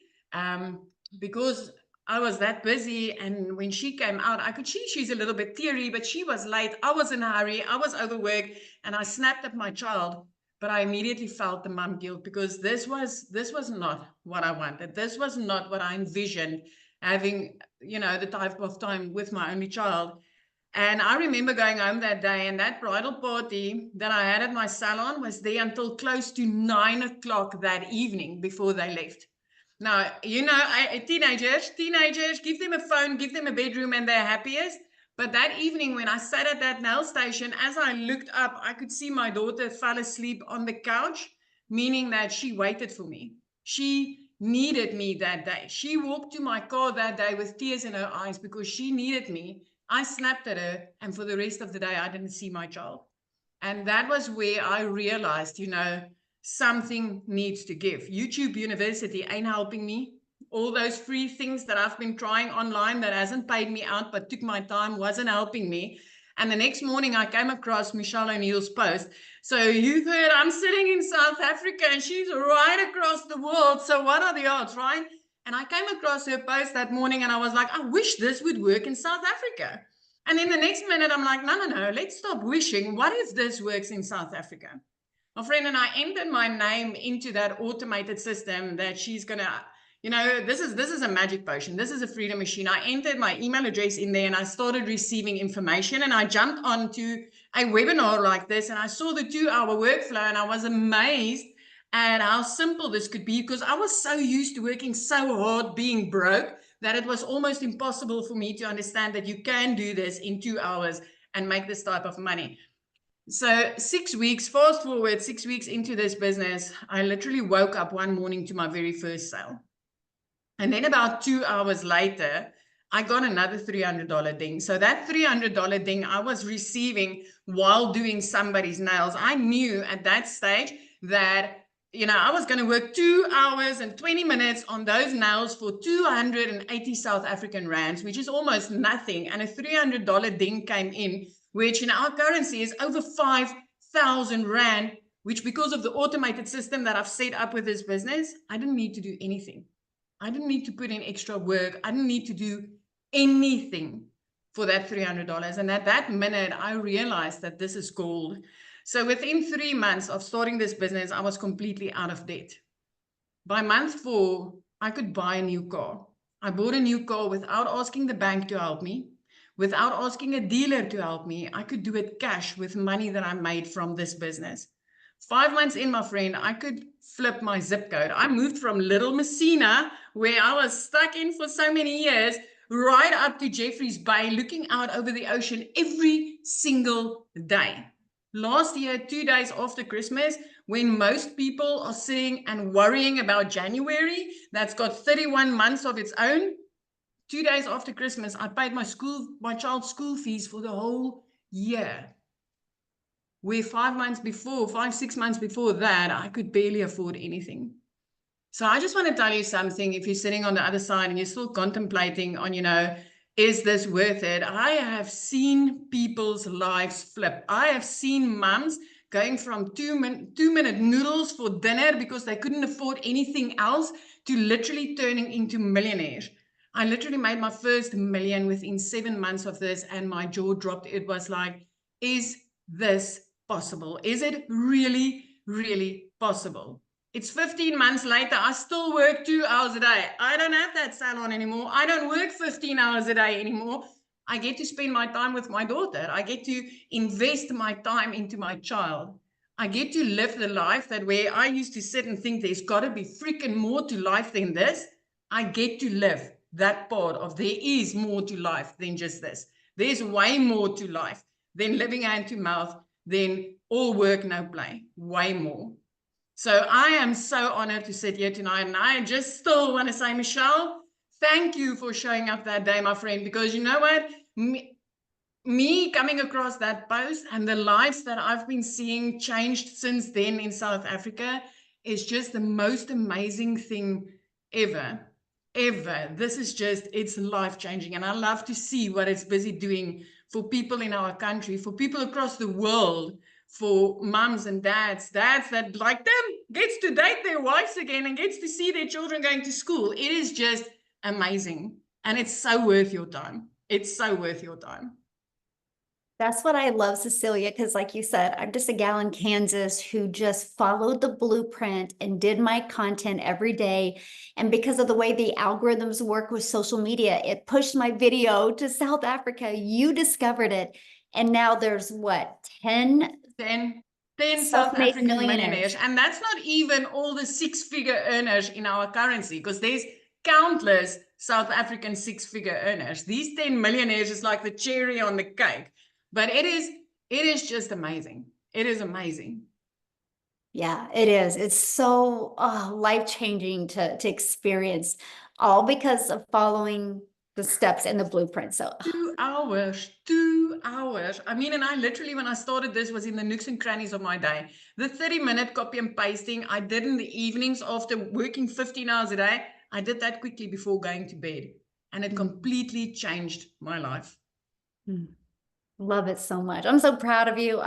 S5: because I was that busy, and when she came out, I could see she's a little bit teary, but she was late. I was in a hurry. I was overworked, and I snapped at my child. But I immediately felt the mom guilt, because this was not what I wanted. This was not what I envisioned, having, the type of time with my only child. And I remember going home that day, and that bridal party that I had at my salon was there until close to 9 o'clock that evening before they left. Now, teenagers, give them a phone, give them a bedroom, and they're happiest. But that evening, when I sat at that nail station, as I looked up, I could see my daughter fell asleep on the couch, meaning that she waited for me. She needed me that day. She walked to my car that day with tears in her eyes because she needed me. I snapped at her, and for the rest of the day, I didn't see my child. And that was where I realized, something needs to give. YouTube University ain't helping me. All those free things that I've been trying online that hasn't paid me out but took my time wasn't helping me. And the next morning I came across Michelle O'Neill's post. So you've heard I'm sitting in South Africa and she's right across the world. So what are the odds, right? And I came across her post that morning and I was like, I wish this would work in South Africa. And then the next minute I'm like, no, let's stop wishing. What if this works in South Africa? My friend and I entered my name into that automated system that she's going to, this is a magic potion. This is a freedom machine. I entered my email address in there and I started receiving information, and I jumped onto a webinar like this and I saw the 2-hour workflow, and I was amazed at how simple this could be, because I was so used to working so hard, being broke, that it was almost impossible for me to understand that you can do this in 2 hours and make this type of money. So 6 weeks, fast forward 6 weeks into this business, I literally woke up one morning to my very first sale. And then about 2 hours later, I got another $300 ding. So that $300 ding I was receiving while doing somebody's nails. I knew at that stage that, I was going to work 2 hours and 20 minutes on those nails for 280 South African rands, which is almost nothing. And a $300 ding came in, which in our currency is over 5,000 rand, which, because of the automated system that I've set up with this business, I didn't need to do anything. I didn't need to put in extra work. I didn't need to do anything for that $300. And at that minute, I realized that this is gold. So within 3 months of starting this business, I was completely out of debt. By month 4, I could buy a new car. I bought a new car without asking the bank to help me, without asking a dealer to help me. I could do it cash with money that I made from this business. 5 months in, my friend, I could flip my zip code. I moved from Little Messina, where I was stuck in for so many years, right up to Jeffreys Bay, looking out over the ocean every single day. Last year, 2 days after Christmas, when most people are sitting and worrying about January, that's got 31 months of its own, 2 days after Christmas, I paid my child's school fees for the whole year. Where 6 months before that, I could barely afford anything. So I just want to tell you something. If you're sitting on the other side and you're still contemplating on, is this worth it? I have seen people's lives flip. I have seen moms going from 2-minute noodles for dinner because they couldn't afford anything else to literally turning into millionaires. I literally made my first million within 7 months of this, and my jaw dropped. It was like, is this possible? Is it really, really possible? It's 15 months later. I still work 2 hours a day. I don't have that salon anymore. I don't work 15 hours a day anymore. I get to spend my time with my daughter. I get to invest my time into my child. I get to live the life that where I used to sit and think there's got to be freaking more to life than this. I get to live that part of there is more to life than just this. There's way more to life than living hand to mouth, than all work, no play. Way more. So I am so honored to sit here tonight. And I just still want to say, Michelle, thank you for showing up that day, my friend, because you know what? Me coming across that post and the lives that I've been seeing changed since then in South Africa is just the most amazing thing ever. Ever. This is just, it's life-changing. And I love to see what it's busy doing for people in our country, for people across the world, for mums and dads that like them gets to date their wives again and gets to see their children going to school. It is just amazing. And it's so worth your time. It's so worth your time.
S1: That's what I love, Cecilia, because like you said, I'm just a gal in Kansas who just followed the blueprint and did my content every day. And because of the way the algorithms work with social media, it pushed my video to South Africa. You discovered it. And now there's what, 10
S5: South
S1: self-made
S5: African millionaires.
S1: millionaires.
S5: And that's not even all the six-figure earners in our currency, because there's countless South African six-figure earners. These 10 millionaires is like the cherry on the cake. But it is just amazing. It is amazing.
S1: Yeah, it is. It's so life-changing to experience, all because of following the steps and the blueprint. So
S5: 2 hours, 2 hours. I mean, and I literally, when I started this, was in the nooks and crannies of my day. The 30-minute copy and pasting I did in the evenings after working 15 hours a day. I did that quickly before going to bed. And it completely changed my life.
S1: love it so much. I'm so proud of you.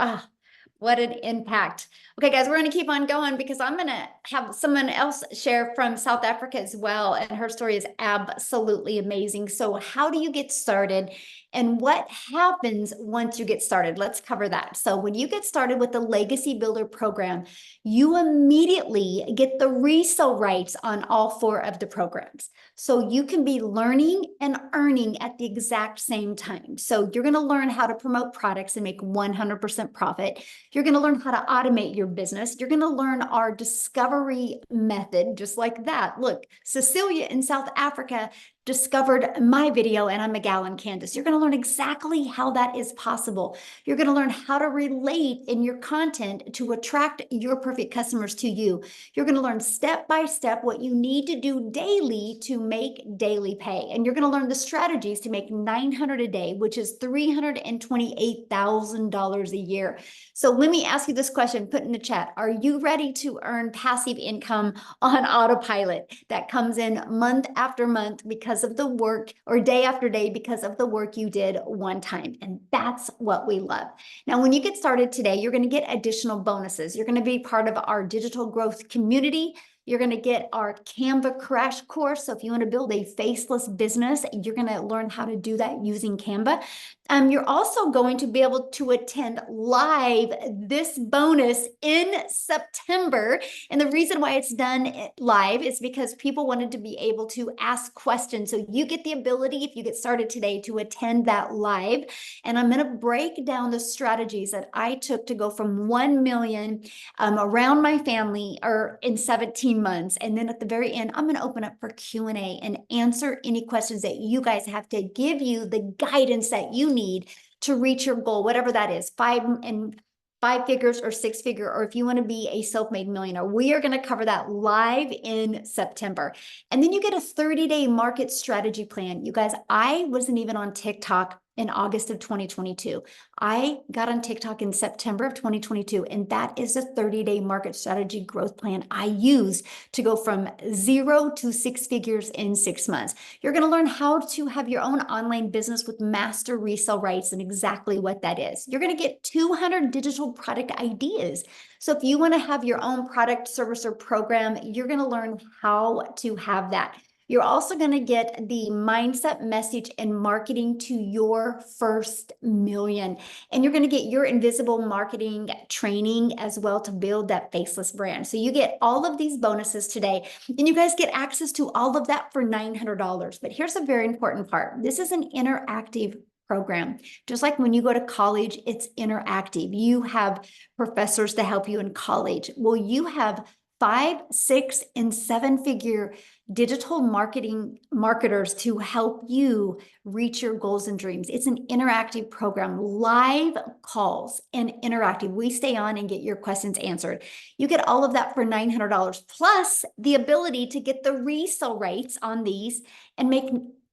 S1: What an impact. Okay, guys, we're going to keep on going because I'm going to have someone else share from South Africa as well. And her story is absolutely amazing. So how do you get started? And what happens once you get started? Let's cover that. So when you get started with the Legacy Builder program, you immediately get the resale rights on all 4 of the programs. So you can be learning and earning at the exact same time. So you're going to learn how to promote products and make 100% profit. You're going to learn how to automate your business. You're going to learn our discovery method, just like that. Look, Cecilia in South Africa discovered my video and I'm a gal in Kansas. You're going to learn exactly how that is possible. You're going to learn how to relate in your content to attract your perfect customers to you. You're going to learn step by step what you need to do daily to make daily pay. And you're going to learn the strategies to make $900 a day, which is $328,000 a year. So let me ask you this question, put in the chat. Are you ready to earn passive income on autopilot that comes in month after month because of the work, or day after day because of the work you did one time? And that's what we love. Now, when you get started today, you're going to get additional bonuses. You're going to be part of our digital growth community. You're going to get our Canva crash course. So if you want to build a faceless business, you're going to learn how to do that using Canva. You're also going to be able to attend live this bonus in September. And the reason why it's done live is because people wanted to be able to ask questions. So you get the ability, if you get started today, to attend that live. And I'm going to break down the strategies that I took to go from 1 million around my family or in 17 months. And then at the very end, I'm going to open up for Q&A and answer any questions that you guys have to give you the guidance that you need to reach your goal, whatever that is, 5 figures or 6 figure, or if you want to be a self-made millionaire. We are going to cover that live in September. And then you get a 30-day market strategy plan. You guys, I wasn't even on TikTok in August of 2022. I got on TikTok in September of 2022, and that is a 30-day market strategy growth plan I use to go from 0 to 6 figures in 6 months. You're going to learn how to have your own online business with master resale rights and exactly what that is. You're going to get 200 digital product ideas. So if you want to have your own product, service, or program, you're going to learn how to have that. You're also going to get the mindset, message, and marketing to your first million. And you're going to get your invisible marketing training as well to build that faceless brand. So you get all of these bonuses today, and you guys get access to all of that for $900. But here's a very important part. This is an interactive program. Just like when you go to college, it's interactive. You have professors to help you in college. Well, you have 5, 6, and 7-figure digital marketers to help you reach your goals and dreams. It's an interactive program, live calls and interactive. We stay on and get your questions answered. You get all of that for $900 plus the ability to get the resale rates on these and make,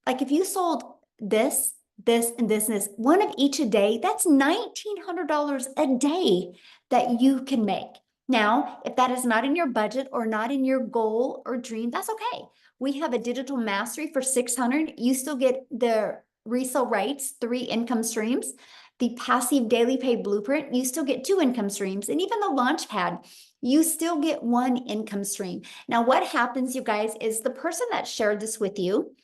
S1: like if you sold this, and this, one of each a day, that's $1,900 a day that you can make. Now, if that is not in your budget or not in your goal or dream, that's okay. We have a digital mastery for $600. You still get the resale rights, 3 income streams. The passive daily pay blueprint, you still get 2 income streams. And even the launch pad, you still get 1 income stream. Now, what happens, you guys, is the person that shared this with you,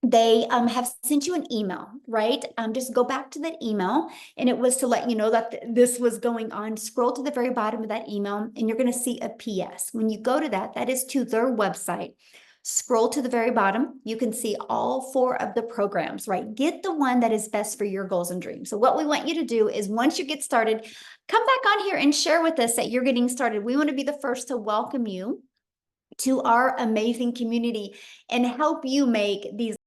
S1: they have sent you an email, right? Just go back to that email, and it was to let you know that this was going on. Scroll to the very bottom of that email, and you're going to see a PS. When you go to that, that is to their website. Scroll to the very bottom. You can see all 4 of the programs, right? Get the one that is best for your goals and dreams. So what we want you to do is once you get started, come back on here and share with us that you're getting started. We want to be the first to welcome you to our amazing community and help you make these